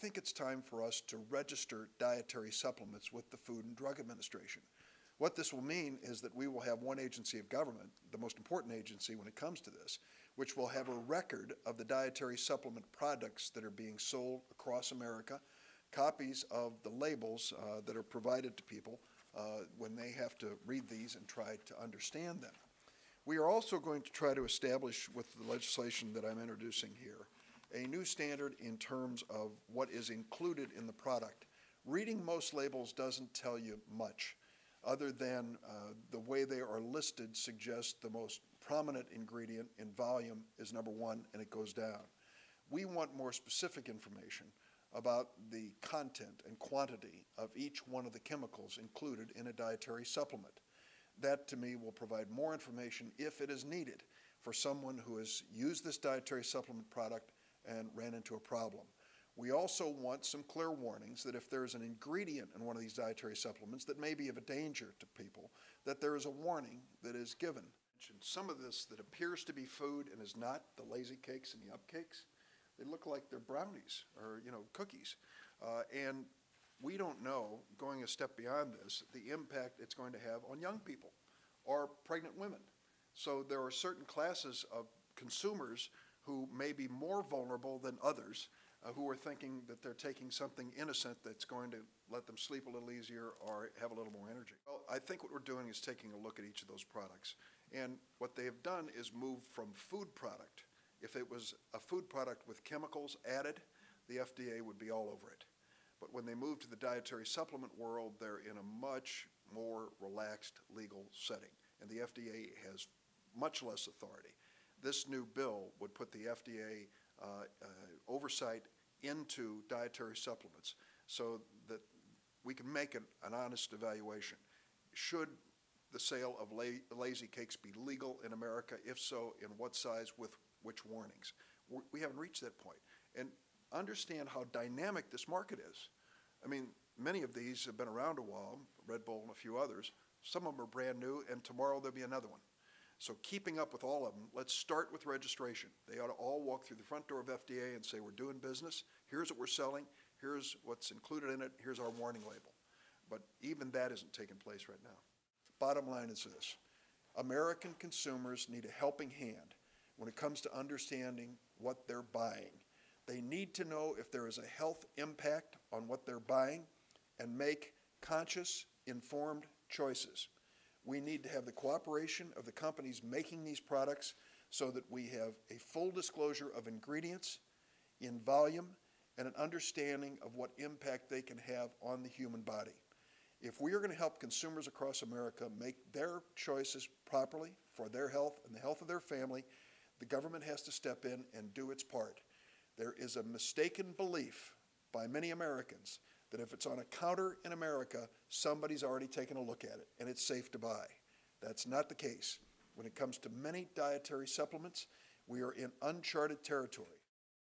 think it's time for us to register dietary supplements with the Food and Drug Administration. What this will mean is that we will have one agency of government, the most important agency when it comes to this, which will have a record of the dietary supplement products that are being sold across America, copies of the labels that are provided to people when they have to read these and try to understand them. We are also going to try to establish, with the legislation that I'm introducing here, a new standard in terms of what is included in the product. Reading most labels doesn't tell you much, other than the way they are listed suggests the most prominent ingredient in volume is number 1, and it goes down. We want more specific information about the content and quantity of each one of the chemicals included in a dietary supplement. That, to me, will provide more information if it is needed for someone who has used this dietary supplement product and ran into a problem. We also want some clear warnings that if there is an ingredient in one of these dietary supplements that may be of a danger to people, that there is a warning that is given. Some of this that appears to be food and is not, the lazy cakes and the up cakes, they look like they're brownies or, cookies. And we don't know, going a step beyond this, the impact it's going to have on young people or pregnant women. So there are certain classes of consumers who may be more vulnerable than others who are thinking that they're taking something innocent that's going to let them sleep a little easier or have a little more energy. Well, I think what we're doing is taking a look at each of those products. And what they have done is move from food product. If it was a food product with chemicals added, the FDA would be all over it. But when they move to the dietary supplement world, they're in a much more relaxed legal setting. And the FDA has much less authority. This new bill would put the FDA oversight into dietary supplements so that we can make an honest evaluation. Should the sale of lazy cakes be legal in America? If so, in what size, with which warnings? We haven't reached that point. And understand how dynamic this market is. I mean, many of these have been around a while, Red Bull and a few others. Some of them are brand new, and tomorrow there'll be another one. So keeping up with all of them, let's start with registration. They ought to all walk through the front door of FDA and say, we're doing business, here's what we're selling, here's what's included in it, here's our warning label. But even that isn't taking place right now. Bottom line is this: American consumers need a helping hand when it comes to understanding what they're buying. They need to know if there is a health impact on what they're buying and make conscious, informed choices. We need to have the cooperation of the companies making these products so that we have a full disclosure of ingredients in volume and an understanding of what impact they can have on the human body. If we are going to help consumers across America make their choices properly for their health and the health of their family, the government has to step in and do its part. There is a mistaken belief by many Americans that if it's on a counter in America, somebody's already taken a look at it and it's safe to buy. That's not the case. When it comes to many dietary supplements, we are in uncharted territory.